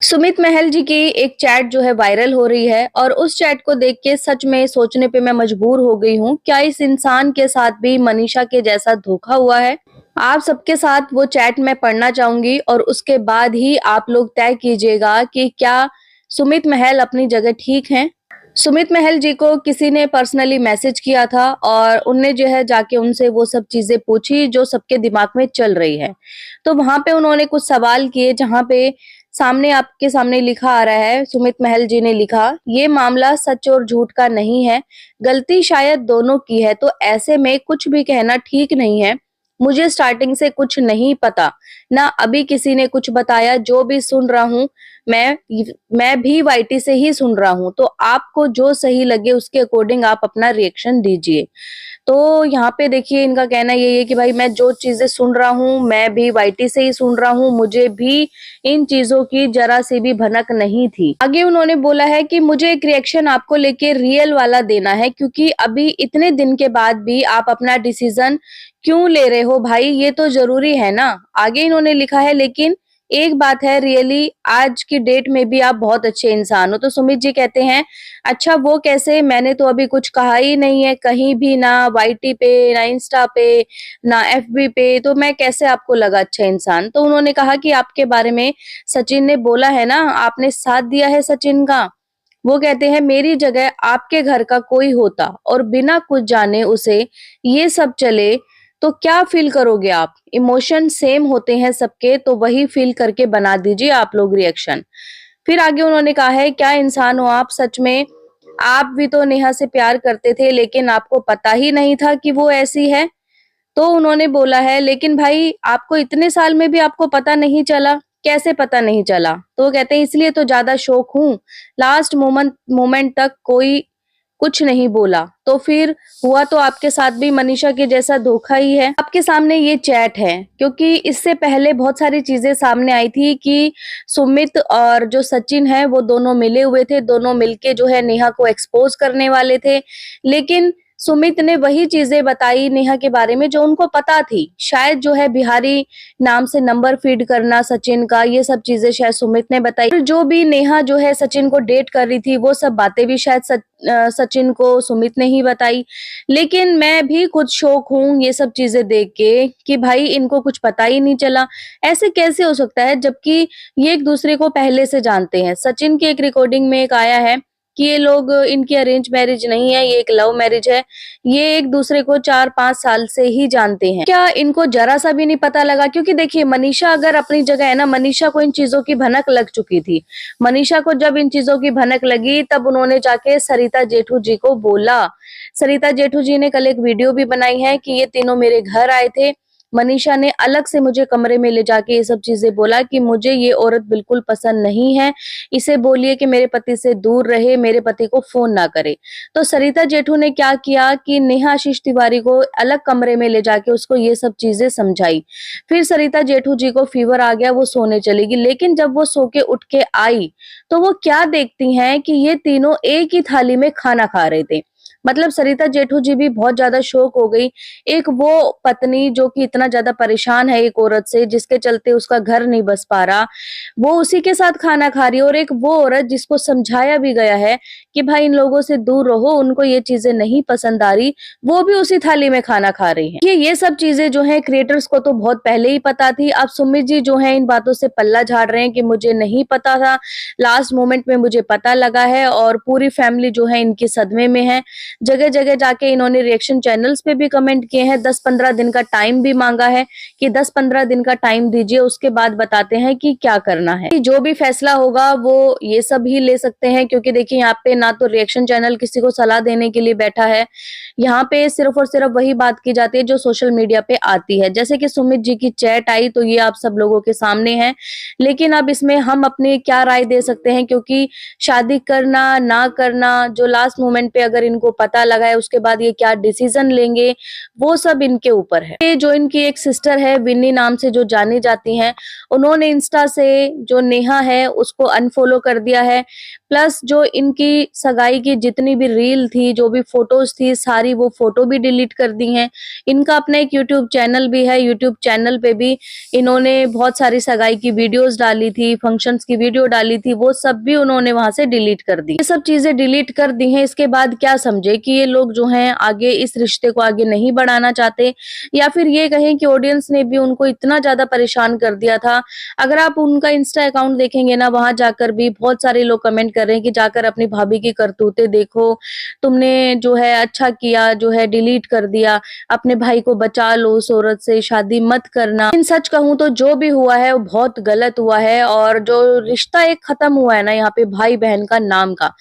सुमित महल जी की एक चैट जो है वायरल हो रही है और उस चैट को देख के सच में सोचने पे मैं मजबूर हो गई हूँ। क्या इस इंसान के साथ भी मनीषा के जैसा धोखा हुआ है? आप सबके साथ वो चैट मैं पढ़ना चाहूंगी और उसके बाद ही आप लोग तय कीजिएगा कि क्या सुमित महल अपनी जगह ठीक हैं। सुमित महल जी को किसी ने पर्सनली मैसेज किया था और उनने जो है जाके उनसे वो सब चीजें पूछी जो सबके दिमाग में चल रही है। तो वहां पे उन्होंने कुछ सवाल किए जहां पे सामने आपके सामने लिखा आ रहा है, सुमित महल जी ने लिखा, ये मामला सच और झूठ का नहीं है, गलती शायद दोनों की है, तो ऐसे में कुछ भी कहना ठीक नहीं है। मुझे स्टार्टिंग से कुछ नहीं पता, ना अभी किसी ने कुछ बताया। जो भी सुन रहा हूँ मैं मैं भी वाईटी से ही सुन रहा हूँ, तो आपको जो सही लगे उसके अकॉर्डिंग आप अपना रिएक्शन दीजिए। तो यहाँ पे देखिए इनका कहना यही है कि भाई मैं जो चीजें सुन रहा हूँ मैं भी वाईटी से ही सुन रहा हूँ, मुझे भी इन चीजों की जरा सी भी भनक नहीं थी। आगे उन्होंने बोला है कि मुझे एक रिएक्शन आपको लेके रियल वाला देना है, क्योंकि अभी इतने दिन के बाद भी आप अपना डिसीजन क्यों ले रहे हो भाई, ये तो जरूरी है ना। आगे इन्होंने लिखा है, लेकिन एक बात है, रियली आज की डेट में भी आप बहुत अच्छे इंसान हो। तो सुमित जी कहते हैं, अच्छा वो कैसे, मैंने तो अभी कुछ कहा ही नहीं है कहीं भी, ना वाईटी पे, ना इंस्टा पे, ना एफबी पे, तो मैं कैसे आपको लगा अच्छा इंसान। तो उन्होंने कहा कि आपके बारे में सचिन ने बोला है ना, आपने साथ दिया है सचिन का। वो कहते हैं, मेरी जगह आपके घर का कोई होता और बिना कुछ जाने उसे ये सब चले तो क्या फील करोगे आप। इमोशन सेम होते हैं सबके, तो वही फील करके बना दीजिए आप लोग रिएक्शन। फिर आगे उन्होंने कहा है, क्या इंसान हो आप सच में, आप भी तो नेहा से प्यार करते थे लेकिन आपको पता ही नहीं था कि वो ऐसी है। तो उन्होंने बोला है, लेकिन भाई आपको इतने साल में भी आपको पता नहीं चला, कैसे पता नहीं चला। तो वो कहते हैं, इसलिए तो ज्यादा शौक हूँ, लास्ट मोमेंट मोमेंट तक कोई कुछ नहीं बोला। तो फिर हुआ तो आपके साथ भी मनीषा के जैसा धोखा ही है। आपके सामने ये चैट है, क्योंकि इससे पहले बहुत सारी चीजें सामने आई थी कि सुमित और जो सचिन है वो दोनों मिले हुए थे, दोनों मिलके जो है नेहा को एक्सपोज करने वाले थे। लेकिन सुमित ने वही चीजें बताई नेहा के बारे में जो उनको पता थी। शायद जो है बिहारी नाम से नंबर फीड करना सचिन का, ये सब चीजें शायद सुमित ने बताई। फिर जो भी नेहा जो है सचिन को डेट कर रही थी वो सब बातें भी शायद सचिन को सुमित ने ही बताई। लेकिन मैं भी खुद शौक हूँ ये सब चीजें देख के कि भाई इनको कुछ पता ही नहीं चला। ऐसे कैसे हो सकता है, जबकि ये एक दूसरे को पहले से जानते हैं। सचिन की एक रिकॉर्डिंग में एक आया है कि ये लोग, इनकी अरेंज मैरिज नहीं है, ये एक लव मैरिज है। ये एक दूसरे को 4-5 साल से ही जानते हैं। क्या इनको जरा सा भी नहीं पता लगा? क्योंकि देखिए मनीषा अगर अपनी जगह है ना, मनीषा को इन चीजों की भनक लग चुकी थी। मनीषा को जब इन चीजों की भनक लगी तब उन्होंने जाके सरिता जेठू जी को बोला। सरिता जेठू जी ने कल एक वीडियो भी बनाई है कि ये तीनों मेरे घर आए थे। मनीषा ने अलग से मुझे कमरे में ले जाके ये सब चीजें बोला कि मुझे ये औरत बिल्कुल पसंद नहीं है, इसे बोलिए कि मेरे पति से दूर रहे, मेरे पति को फोन ना करे। तो सरिता जेठू ने क्या किया कि नेहा आशीष तिवारी को अलग कमरे में ले जाके उसको ये सब चीजें समझाई। फिर सरिता जेठू जी को फीवर आ गया, वो सोने चली गई। लेकिन जब वो सो के उठ के आई तो वो क्या देखती हैं कि ये तीनों एक ही थाली में खाना खा रहे थे। मतलब सरिता जेठू जी भी बहुत ज्यादा शौक हो गई। एक वो पत्नी जो कि इतना ज्यादा परेशान है एक औरत से, जिसके चलते उसका घर नहीं बस पा रहा, वो उसी के साथ खाना खा रही है। और एक वो औरत जिसको समझाया भी गया है कि भाई इन लोगों से दूर रहो, उनको ये चीजें नहीं पसंद आ रही, वो भी उसी थाली में खाना खा रही है। ये सब चीजें जो है क्रिएटर्स को तो बहुत पहले ही पता थी। अब सुमित जी जो है इन बातों से पल्ला झाड़ रहे हैं कि मुझे नहीं पता था, लास्ट मोमेंट में मुझे पता लगा है। और पूरी फैमिली जो है इनके सदमे में है। जगह जगह जाके इन्होंने रिएक्शन चैनल्स पे भी कमेंट किए हैं, 10-15 दिन का टाइम भी मांगा है कि 10-15 दिन का टाइम दीजिए, उसके बाद बताते हैं कि क्या करना है। जो भी फैसला होगा वो ये सब ही ले सकते हैं, क्योंकि देखिए यहाँ पे ना तो रिएक्शन चैनल किसी को सलाह देने के लिए बैठा है, यहाँ पे सिर्फ और सिर्फ वही बात की जाती है जो सोशल मीडिया पे आती है। जैसे कि सुमित जी की चैट आई तो ये आप सब लोगों के सामने है, लेकिन अब इसमें हम अपनी क्या राय दे सकते हैं, क्योंकि शादी करना ना करना जो लास्ट मोमेंट पे अगर इनको पता लगा है उसके बाद ये क्या डिसीजन लेंगे, वो सब इनके ऊपर है। ये जो इनकी एक सिस्टर है विन्नी नाम से जो जानी जाती हैं, उन्होंने इंस्टा से जो नेहा है उसको अनफॉलो कर दिया है। प्लस जो इनकी सगाई की जितनी भी रील थी, जो भी फोटोज थी, सारी वो फोटो भी डिलीट कर दी हैं। इनका अपना एक यूट्यूब चैनल भी है, यूट्यूब चैनल पे भी इन्होंने बहुत सारी सगाई की वीडियोस डाली थी, फंक्शंस की वीडियो डाली थी, वो सब भी उन्होंने वहां से डिलीट कर दी। ये सब चीजें डिलीट कर दी हैं। इसके बाद क्या समझे कि ये लोग जो हैं आगे इस रिश्ते को आगे नहीं बढ़ाना चाहते, या फिर ये कहें कि ऑडियंस ने भी उनको इतना ज्यादा परेशान कर दिया था। अगर आप उनका इंस्टा अकाउंट देखेंगे ना, वहां जाकर भी बहुत सारे लोग कमेंट कर रहे हैं कि जाकर अपनी भाभी की करतूतें देखो, तुमने जो है अच्छा किया, जो है डिलीट कर दिया, अपने भाई को बचा लो, उस औरत से शादी मत करना। इन सच कहूं तो जो भी हुआ है वो बहुत गलत हुआ है, और जो रिश्ता एक खत्म हुआ है ना यहाँ पे भाई बहन का नाम का,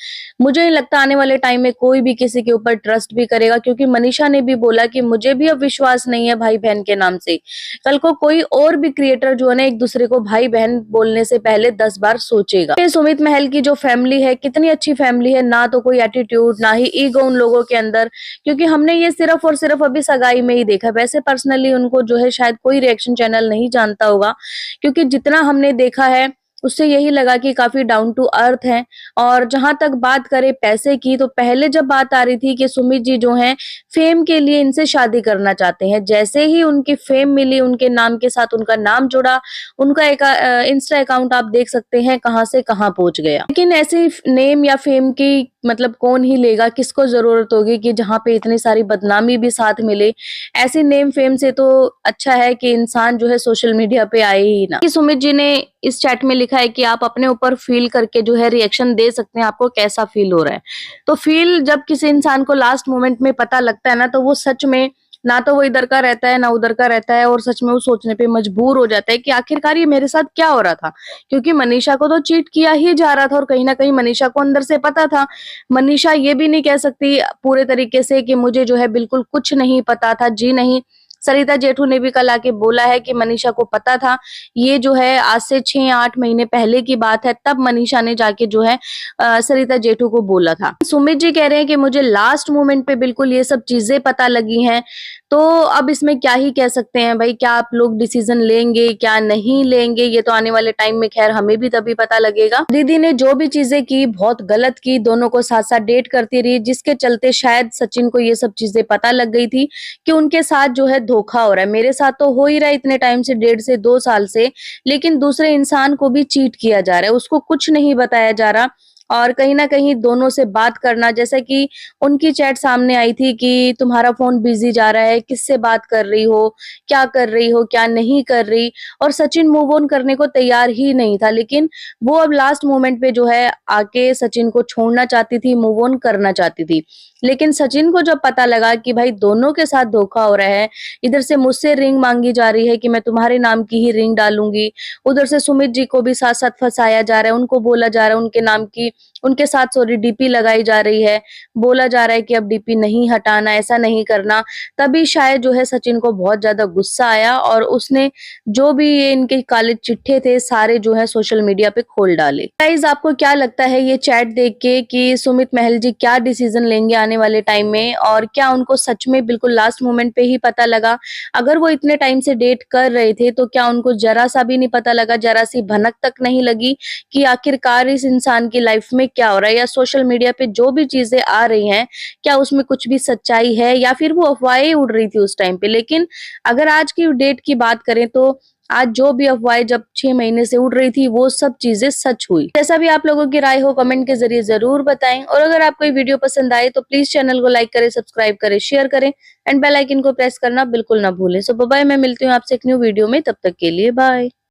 मुझे नहीं लगता आने वाले टाइम में कोई भी किसी के ऊपर ट्रस्ट भी करेगा, क्योंकि मनीषा ने भी बोला कि मुझे भी अब विश्वास नहीं है भाई बहन के नाम से। कल को कोई और भी क्रिएटर जो है ना एक दूसरे को भाई बहन बोलने से पहले 10 बार सोचेगा। ये सुमित महल की जो फैमिली है कितनी अच्छी फैमिली है, ना तो कोई एटीट्यूड ना ही ईगो उन लोगों के अंदर, क्योंकि हमने ये सिर्फ और सिर्फ अभी सगाई में ही देखा। वैसे पर्सनली उनको जो है शायद कोई रिएक्शन चैनल नहीं जानता होगा, क्योंकि जितना हमने देखा है उससे यही लगा कि काफी डाउन टू अर्थ हैं। और जहां तक बात करें पैसे की, तो पहले जब बात आ रही थी कि सुमित जी जो हैं फेम के लिए इनसे शादी करना चाहते हैं, जैसे ही उनकी फेम मिली, उनके नाम के साथ उनका नाम जुड़ा, उनका एक इंस्टा अकाउंट आप देख सकते हैं कहां से कहां पहुंच गया। लेकिन ऐसे नेम या फेम की मतलब कौन ही लेगा, किसको जरूरत होगी कि जहां पे इतनी सारी बदनामी भी साथ मिले। ऐसी नेम फेम से तो अच्छा है कि इंसान जो है सोशल मीडिया पे आए ही ना। कि सुमित जी ने इस चैट में लिखा है कि आप अपने ऊपर फील करके जो है रिएक्शन दे सकते हैं, आपको कैसा फील हो रहा है। तो फील जब किसी इंसान को लास्ट मोमेंट में पता लगता है ना, तो वो सच में ना तो वो इधर का रहता है ना उधर का रहता है, और सच में वो सोचने पे मजबूर हो जाता है कि आखिरकार ये मेरे साथ क्या हो रहा था। क्योंकि मनीषा को तो चीट किया ही जा रहा था, और कहीं ना कहीं मनीषा को अंदर से पता था। मनीषा ये भी नहीं कह सकती पूरे तरीके से कि मुझे जो है बिल्कुल कुछ नहीं पता था, जी नहीं। सरिता जेठू ने भी कल आके बोला है कि मनीषा को पता था। ये जो है आज से 6-8 महीने पहले की बात है, तब मनीषा ने जाके जो है सरिता जेठू को बोला था। सुमित जी कह रहे हैं कि मुझे लास्ट मोमेंट पे बिल्कुल ये सब चीजें पता लगी हैं। तो अब इसमें क्या ही कह सकते हैं भाई, क्या आप लोग डिसीजन लेंगे क्या नहीं लेंगे, ये तो आने वाले टाइम में खैर हमें भी तभी पता लगेगा। दीदी ने जो भी चीजें की बहुत गलत की, दोनों को साथ साथ डेट करती रही, जिसके चलते शायद सचिन को ये सब चीजें पता लग गई थी कि उनके साथ जो है धोखा हो रहा है। मेरे साथ तो हो ही रहा है इतने टाइम से, 1.5 से 2 साल से, लेकिन दूसरे इंसान को भी चीट किया जा रहा है, उसको कुछ नहीं बताया जा रहा। और कहीं ना कहीं दोनों से बात करना, जैसे कि उनकी चैट सामने आई थी कि तुम्हारा फोन बिजी जा रहा है, किससे बात कर रही हो, क्या कर रही हो, क्या नहीं कर रही। और सचिन मूव ऑन करने को तैयार ही नहीं था, लेकिन वो अब लास्ट मोमेंट पे जो है आके सचिन को छोड़ना चाहती थी, मूव ऑन करना चाहती थी। लेकिन सचिन को जब पता लगा कि भाई दोनों के साथ धोखा हो रहा है, इधर से मुझसे रिंग मांगी जा रही है कि मैं तुम्हारे नाम की ही रिंग डालूंगी, उधर से सुमित जी को भी साथ साथ फंसाया जा रहा है, उनको बोला जा रहा है उनके नाम की, उनके साथ सॉरी डीपी लगाई जा रही है, बोला जा रहा है कि अब डीपी नहीं हटाना, ऐसा नहीं करना। तभी शायद जो है सचिन को बहुत ज्यादा गुस्सा आया, और उसने जो भी ये इनके काले चिट्ठे थे सारे जो है सोशल मीडिया पे खोल डाले। गाइस आपको क्या लगता है ये चैट देख के कि सुमित महल जी क्या डिसीजन लेंगे आने वाले टाइम में, और क्या उनको सच में बिल्कुल लास्ट मोमेंट पे ही पता लगा? अगर वो इतने टाइम से डेट कर रहे थे तो क्या उनको जरा सा भी नहीं पता लगा, जरा सी भनक तक नहीं लगी कि आखिरकार इस इंसान की लाइफ में क्या हो रहा है, या सोशल मीडिया पे जो भी चीजें आ रही हैं क्या उसमें कुछ भी सच्चाई है, या फिर वो अफवाहें उड़ रही थी उस टाइम पे। लेकिन अगर आज की डेट की बात करें तो आज जो भी अफवाहें जब 6 महीने से उड़ रही थी वो सब चीजें सच हुई। जैसा भी आप लोगों की राय हो कमेंट के जरिए जरूर बताएं, और अगर आपको ये वीडियो पसंद आए तो प्लीज चैनल को लाइक करें, सब्सक्राइब करें, शेयर करें एंड बेल आइकन को प्रेस करना बिल्कुल ना भूलें। सो बाय, मैं मिलती हूँ आपसे एक न्यू वीडियो में, तब तक के लिए बाय।